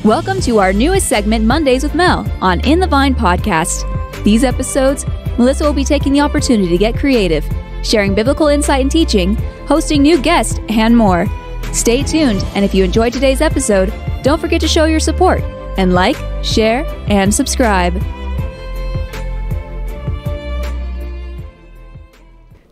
Welcome to our newest segment, Mondays with Mel, on In the Vine podcast. These episodes, Melissa will be taking the opportunity to get creative, sharing biblical insight and teaching, hosting new guests, and more. Stay tuned, and if you enjoyed today's episode, don't forget to show your support and like, share, and subscribe.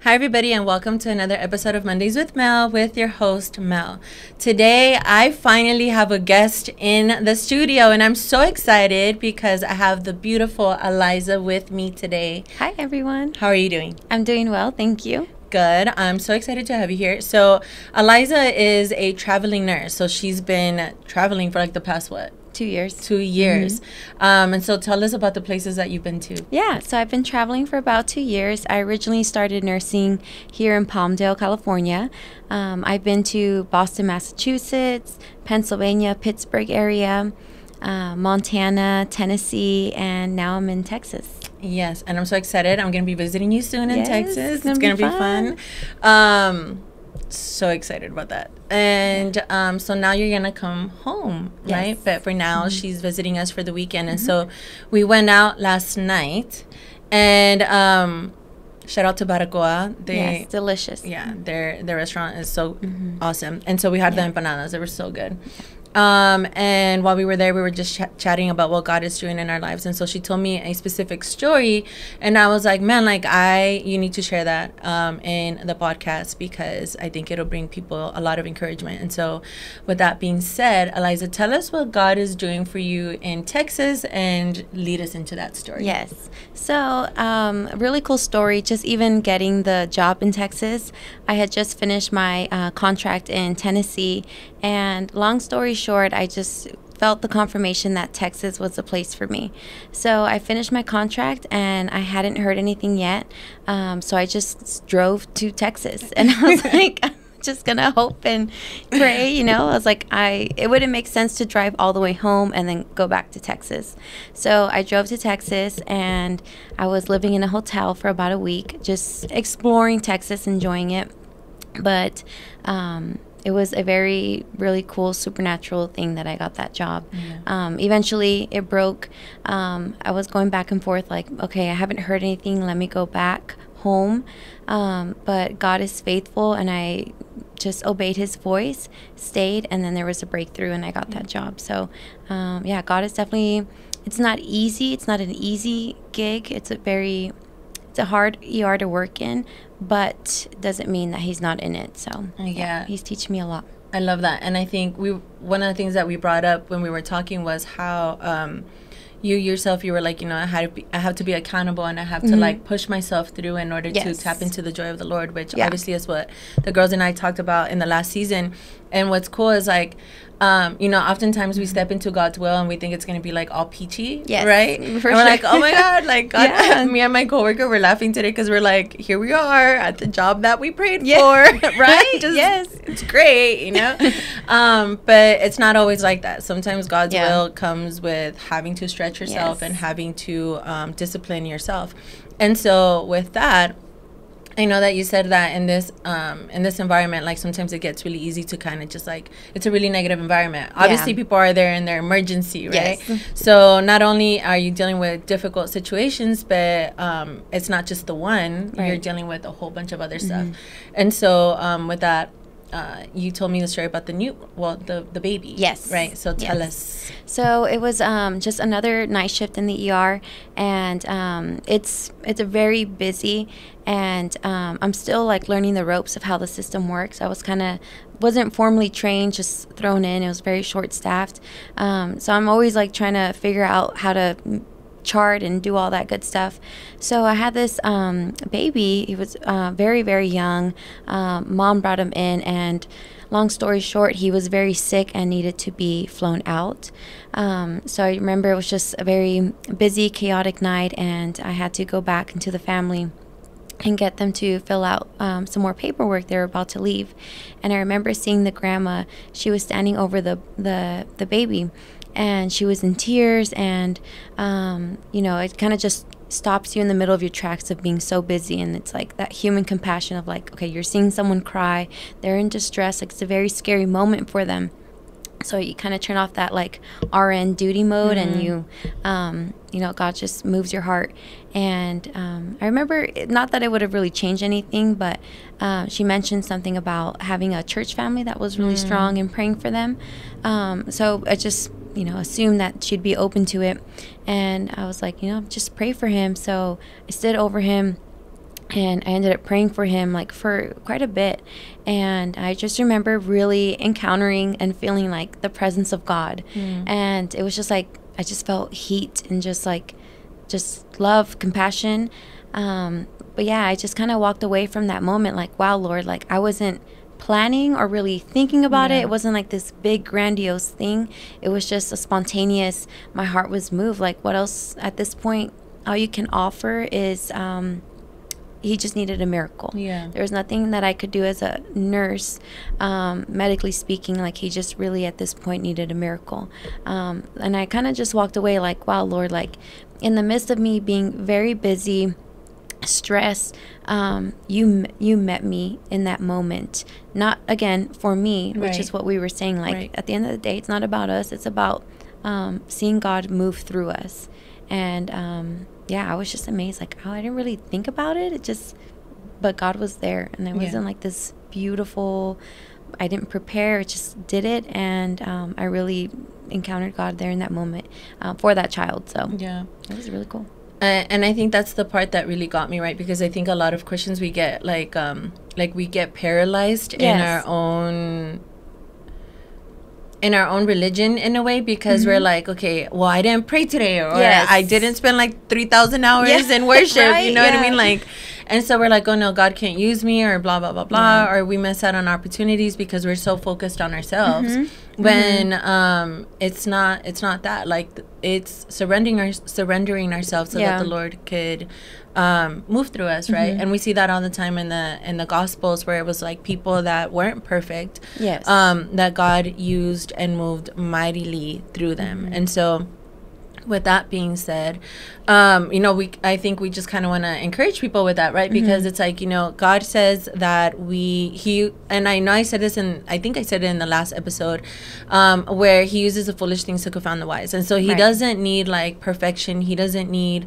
Hi, everybody, and welcome to another episode of Mondays with Mel with your host, Mel. Today, I finally have a guest in the studio, and I'm so excited because I have the beautiful Alyssa with me today. Hi, everyone. How are you doing? I'm doing well, thank you. Good. I'm so excited to have you here. So, Alyssa is a traveling nurse, so she's been traveling for like the past, 2 years. 2 years. And so tell us about the places that you've been to. Yeah, so I've been traveling for about 2 years. I originally started nursing here in Palmdale, California. I've been to Boston, Massachusetts, Pennsylvania, Pittsburgh area, Montana, Tennessee, and now I'm in Texas. Yes, and I'm so excited. I'm going to be visiting you soon in Texas. It's going to be fun. So excited about that. And so now you're gonna come home, right? But for now, she's visiting us for the weekend. And so we went out last night, and shout out to Baracoa. Yes, delicious. Yeah, their restaurant is so awesome. And so we had the empanadas. They were so good. And while we were there, we were just chatting about what God is doing in our lives. And so she told me a specific story, and I was like, man, like you need to share that in the podcast, because I think it'll bring people a lot of encouragement. And so with that being said, Alyssa, tell us what God is doing for you in Texas and lead us into that story. Yes. So a really cool story, just even getting the job in Texas. I had just finished my contract in Tennessee, and long story short, I just felt the confirmation that Texas was the place for me. So I finished my contract, and I hadn't heard anything yet. So I just drove to Texas, and I was like, I'm just gonna hope and pray, you know. I was like, it wouldn't make sense to drive all the way home and then go back to Texas. So I drove to Texas, and I was living in a hotel for about a week, just exploring Texas, enjoying it. But it was a really cool supernatural thing that I got that job. Eventually it broke. I was going back and forth like, okay, I haven't heard anything, let me go back home. But God is faithful, and I just obeyed his voice, stayed, and then there was a breakthrough, and I got that job. So yeah, God is definitely, it's not easy. It's not an easy gig. It's a hard ER to work in, but doesn't mean that he's not in it. So yeah, he's teaching me a lot. I love that. And I think one of the things that we brought up when we were talking was how you yourself, you were like, you know, I have to be accountable, and I have to like push myself through in order to tap into the joy of the Lord, which obviously is what the girls and I talked about in the last season. And what's cool is like, you know, oftentimes we step into God's will and we think it's going to be like all peachy, right? And we're like, oh my God, like God, me and my coworker were laughing today because we're like, here we are at the job that we prayed for, right? It's great, you know? But it's not always like that. Sometimes God's will comes with having to stretch yourself and having to discipline yourself. And so with that, I know that you said that in this environment, like sometimes it gets really easy to kind of just like, it's a really negative environment. Obviously, people are there in their emergency, right? So not only are you dealing with difficult situations, but it's not just the one. You're dealing with a whole bunch of other stuff. And so with that, you told me the story about the baby. Yes. Right. So tell us. So it was just another night shift in the ER, and it's a very busy, and I'm still like learning the ropes of how the system works. I wasn't formally trained, just thrown in. It was very short staffed. So I'm always like trying to figure out how to chart and do all that good stuff. So I had this baby. He was very, very young. Mom brought him in, and long story short, he was very sick and needed to be flown out. So I remember it was just a very busy, chaotic night, and I had to go back into the family and get them to fill out some more paperwork. They were about to leave, and I remember seeing the grandma. She was standing over the baby, and she was in tears, and you know, it kind of just stops you in the middle of your tracks of being so busy. And it's like that human compassion of like, okay, you're seeing someone cry, they're in distress, like it's a very scary moment for them. So you kind of turn off that like RN duty mode, and you know, God just moves your heart. And I remember, not that it would have really changed anything, but she mentioned something about having a church family that was really strong and praying for them. So I just, you know, assumed that she'd be open to it. And I was like, you know, just pray for him. So I stood over him, and I ended up praying for him like for quite a bit. And I just remember really encountering and feeling like the presence of God. And it was just like, I just felt heat and just love, compassion. But yeah, I just kind of walked away from that moment like, wow, Lord, like I wasn't planning or really thinking about it. It wasn't like this big grandiose thing. It was just a spontaneous, my heart was moved. Like, what else at this point? All you can offer is he just needed a miracle. There was nothing that I could do as a nurse, medically speaking. Like, he just really at this point needed a miracle. And I kind of just walked away like, wow, Lord, like in the midst of me being very busy, stressed, you met me in that moment. Not again for me, which is what we were saying. Like at the end of the day, it's not about us. It's about seeing God move through us. And yeah, I was just amazed. Like, oh, I didn't really think about it. But God was there, and it wasn't like this beautiful. I didn't prepare. It just did it, and I really encountered God there in that moment for that child. So yeah, it was really cool. And I think that's the part that really got me, right? Because I think a lot of Christians, we get like we get paralyzed in our own religion in a way, because we're like, okay, well, I didn't pray today, or I didn't spend like 3,000 hours in worship, you know what I mean? Like, and so we're like, oh no, God can't use me, or blah, blah, blah, blah, or we miss out on opportunities because we're so focused on ourselves. When it's not that. Like, it's surrendering ourselves so that the Lord could move through us, right? And we see that all the time in the Gospels, where it was like people that weren't perfect, that God used and moved mightily through them. And so, with that being said, you know, I think we just kind of want to encourage people with that, right? Because it's like, you know, God says that and I know I said this I think I said it in the last episode, where he uses the foolish things to confound the wise. And so he doesn't need like perfection. He doesn't need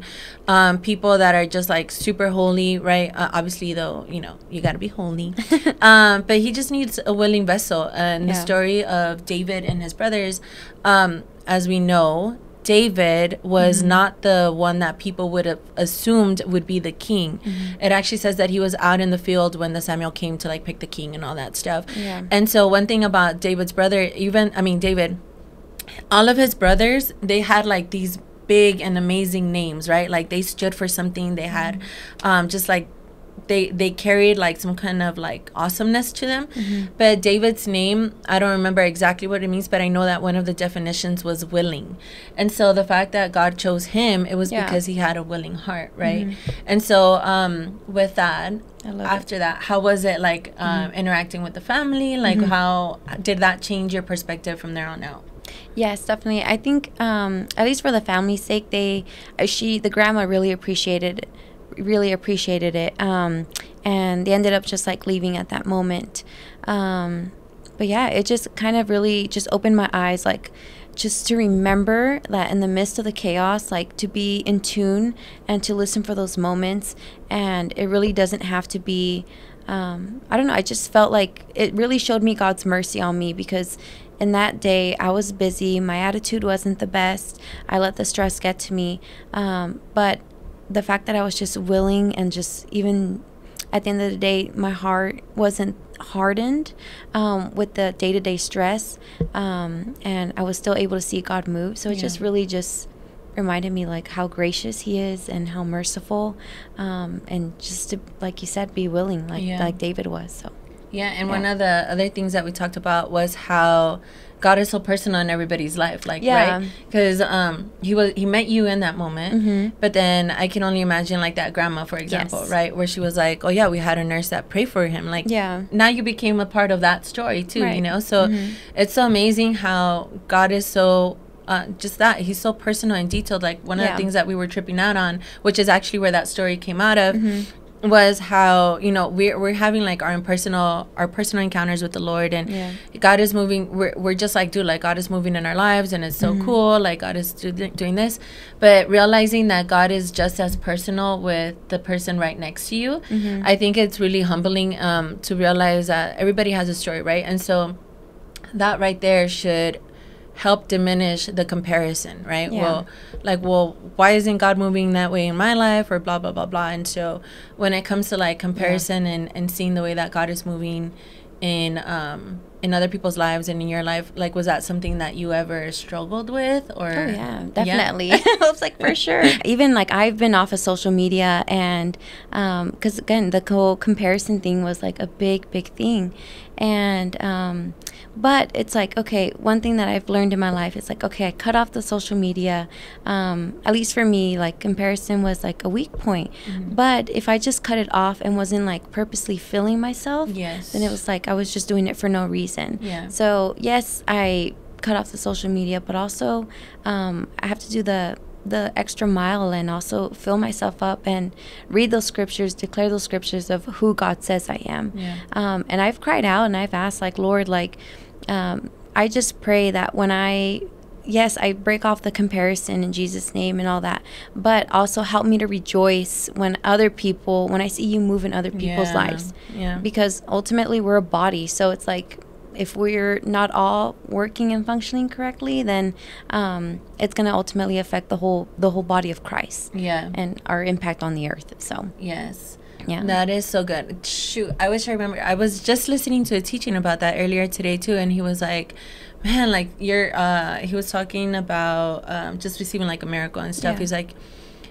people that are just like super holy, right? Obviously, though, you know, you got to be holy. But he just needs a willing vessel. And the story of David and his brothers, as we know, David was not the one that people would have assumed would be the king. It actually says that he was out in the field when the Samuel came to like pick the king and all that stuff. And so one thing about David's brother, David, all of his brothers, they had like these big and amazing names, right? Like, they stood for something. They had just like they carried like some kind of like awesomeness to them. But David's name, I don't remember exactly what it means, but I know that one of the definitions was willing. And so the fact that God chose him, it was because he had a willing heart, right? And so with that, after that, how was it like interacting with the family? Like, how did that change your perspective from there on out? Yes, definitely. I think at least for the family's sake, the grandma really appreciated it, and they ended up just like leaving at that moment. But yeah, it just kind of really just opened my eyes, like just to remember that in the midst of the chaos, like to be in tune and to listen for those moments. And it really doesn't have to be I don't know, I just felt like it really showed me God's mercy on me, because in that day I was busy, my attitude wasn't the best, I let the stress get to me, but the fact that I was just willing, and just even at the end of the day, my heart wasn't hardened with the day-to-day stress, and I was still able to see God move. So it just really just reminded me like how gracious he is and how merciful, and just to, like you said, be willing like David was. So one of the other things that we talked about was how God is so personal in everybody's life, like, right? Because he met you in that moment, but then I can only imagine like that grandma, for example, right, where she was like, oh yeah, we had a nurse that prayed for him, like, now you became a part of that story too, you know. So it's so amazing how God is so just that he's so personal and detailed. Like, one of the things that we were tripping out on, which is actually where that story came out of, was how, you know, we're having like our personal encounters with the Lord, and God is moving. We're just like, dude, like God is moving in our lives, and it's so cool. Like God is doing this, but realizing that God is just as personal with the person right next to you. I think it's really humbling to realize that everybody has a story, right? And so that right there should help diminish the comparison, right? Well, why isn't God moving that way in my life, or blah blah blah blah. And so when it comes to like comparison and seeing the way that God is moving in other people's lives and in your life, like, was that something that you ever struggled with? Or definitely. I was like, for sure. Even like I've been off of social media, and because again, the whole comparison thing was like a big thing. And but it's like, okay, one thing that I've learned in my life is like, okay, I cut off the social media. At least for me, like comparison was like a weak point. But if I just cut it off and wasn't like purposely filling myself, then it was like I was just doing it for no reason. So yes, I cut off the social media, but also I have to do the extra mile and also fill myself up and read those scriptures, declare those scriptures of who God says I am. And I've cried out and I've asked, like, Lord, like, I just pray that when I break off the comparison in Jesus' name and all that, but also help me to rejoice when I see you move in other people's lives. Because ultimately we're a body. So it's like, if we're not all working and functioning correctly, then it's going to ultimately affect the whole body of Christ. And our impact on the earth. So that is so good. Shoot, I wish I remember. I was just listening to a teaching about that earlier today too, and he was like, man, like he was talking about just receiving like a miracle and stuff. He's like,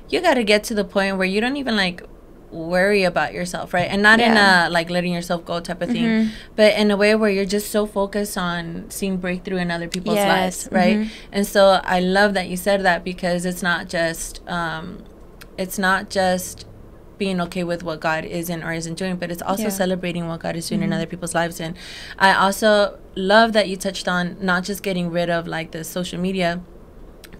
you got to get to the point where you don't even like worry about yourself, right? And not in a like letting yourself go type of thing, but in a way where you're just so focused on seeing breakthrough in other people's lives, right? And so I love that you said that, because it's not just being okay with what God isn't or isn't doing, but it's also celebrating what God is doing in other people's lives. And I also love that you touched on not just getting rid of like the social media,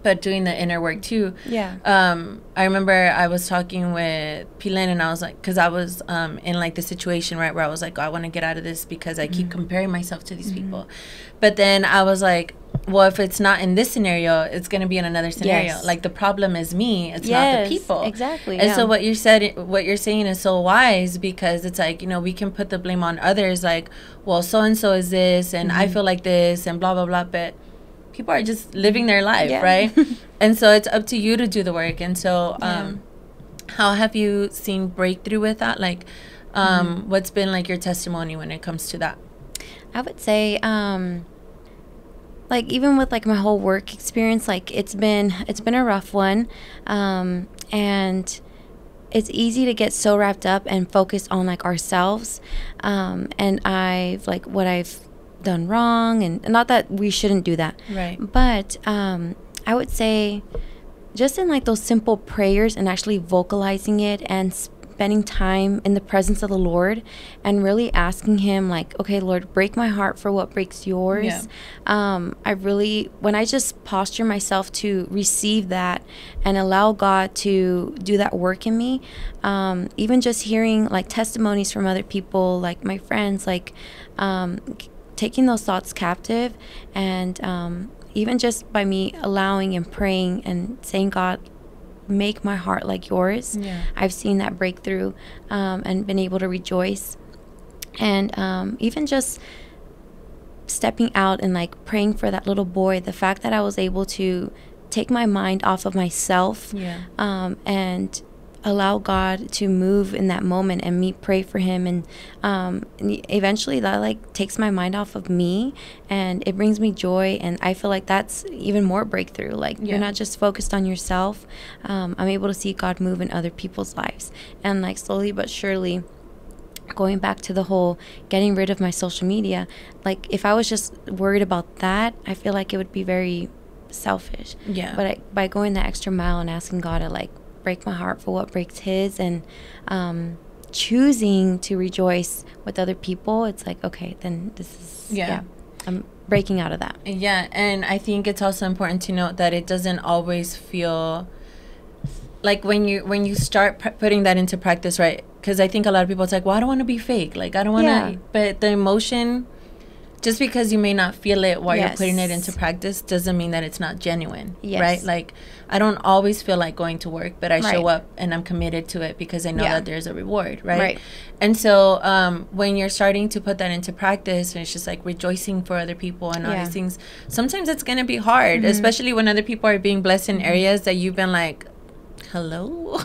but doing the inner work too. I remember I was talking with Pilen, and I was like, because I was in like the situation, right, where I was like, oh, I want to get out of this because I keep comparing myself to these people. But then I was like, well, if it's not in this scenario, it's going to be in another scenario. Like the problem is me, it's not the people. Exactly. And so what you're saying is so wise, because it's like, you know, we can put the blame on others, like, well, so and so is this, and I feel like this, and blah blah blah, but people are just living their life, right? And so it's up to you to do the work. And so how have you seen breakthrough with that? Like what's been like your testimony when it comes to that? I would say like even with like my whole work experience, like it's been a rough one, and it's easy to get so wrapped up and focused on like ourselves, and what I've done wrong, and not that we shouldn't do that, right? But I would say just in like those simple prayers and actually vocalizing it and spending time in the presence of the Lord and really asking him, like, okay, Lord, break my heart for what breaks yours. When I just posture myself to receive that and allow God to do that work in me, even just hearing like testimonies from other people, like my friends, like taking those thoughts captive, and even just by me allowing and praying and saying, God, make my heart like yours. I've seen that breakthrough, and been able to rejoice. And even just stepping out and like praying for that little boy, the fact that I was able to take my mind off of myself, and allow God to move in that moment, and me pray for him, and eventually that like takes my mind off of me, and it brings me joy. And I feel like that's even more breakthrough, like you're not just focused on yourself. I'm able to see God move in other people's lives, and like slowly but surely going back to the whole getting rid of my social media, like if I was just worried about that, I feel like it would be very selfish. But by going that extra mile and asking God to like break my heart for what breaks his, and choosing to rejoice with other people, it's like, okay, then this is I'm breaking out of that. And I think it's also important to note that it doesn't always feel like when you start putting that into practice, right? Because I think a lot of people, it's like, well, I don't want to be fake. Like, I don't want to, but the emotion, just because you may not feel it while you're putting it into practice doesn't mean that it's not genuine, right? Like, I don't always feel like going to work, but I show up and I'm committed to it because I know that there's a reward, right? And so when you're starting to put that into practice, and it's just like rejoicing for other people and all these things, sometimes it's going to be hard, especially when other people are being blessed in areas that you've been like, hello,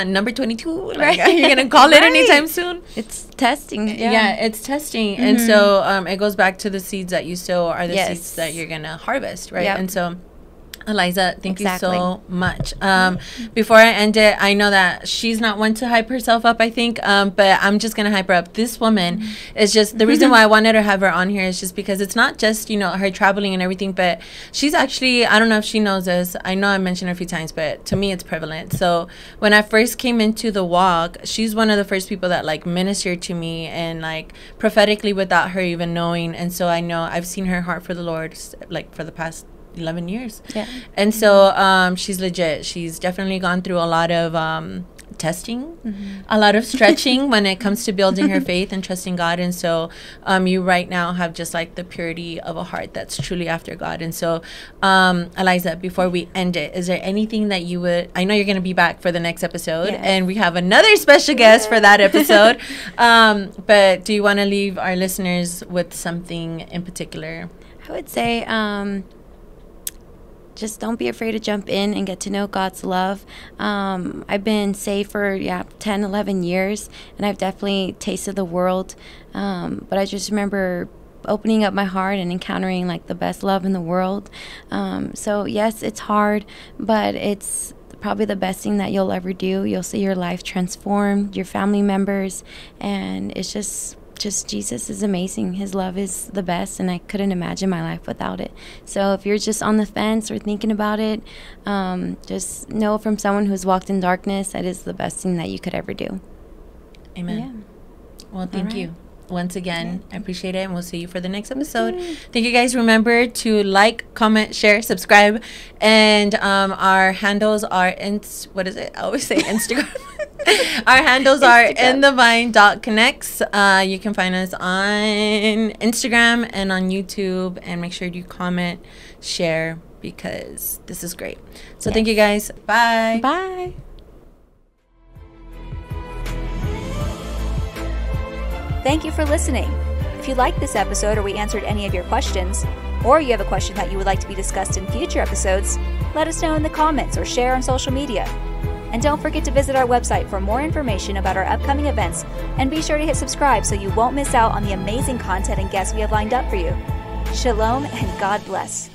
number 22, like, you're gonna call it anytime soon. It's testing. It's testing. And so it goes back to the seeds that you sow are the seeds that you're gonna harvest, right? And so Eliza, thank you so much. Before I end it, I know that she's not one to hype herself up, I think, but I'm just going to hype her up. This woman is just, the reason why I wanted to have her on here is just because it's not just, you know, her traveling and everything, but she's actually, I don't know if she knows this. I know I mentioned her a few times, but to me it's prevalent. So when I first came into the walk, she's one of the first people that like ministered to me and like prophetically without her even knowing. And so I know I've seen her heart for the Lord like for the past 11 years. And so she's legit. She's definitely gone through a lot of testing, a lot of stretching when it comes to building her faith and trusting God. And so you right now have just like the purity of a heart that's truly after God. And so Eliza, before we end it, is there anything that you would, I know you're going to be back for the next episode and we have another special guest for that episode, but do you want to leave our listeners with something in particular? I would say just don't be afraid to jump in and get to know God's love. I've been saved for 10, 11 years, and I've definitely tasted the world. But I just remember opening up my heart and encountering like the best love in the world. So yes, it's hard, but it's probably the best thing that you'll ever do. You'll see your life transformed, your family members, and it's just Jesus is amazing. His love is the best, and I couldn't imagine my life without it. So if you're just on the fence or thinking about it, just know from someone who's walked in darkness, that is the best thing that you could ever do. Amen. Well, thank you once again. I appreciate it, and we'll see you for the next episode. Thank you guys. Remember to like, comment, share, subscribe, and our handles are what is it? I always say Instagram. Our handles are inthevine.connects. You can find us on Instagram and on YouTube, and make sure you comment, share, because this is great. So thank you guys. Bye. Bye. Thank you for listening. If you liked this episode or we answered any of your questions, or you have a question that you would like to be discussed in future episodes, let us know in the comments or share on social media. And don't forget to visit our website for more information about our upcoming events, and be sure to hit subscribe so you won't miss out on the amazing content and guests we have lined up for you. Shalom and God bless.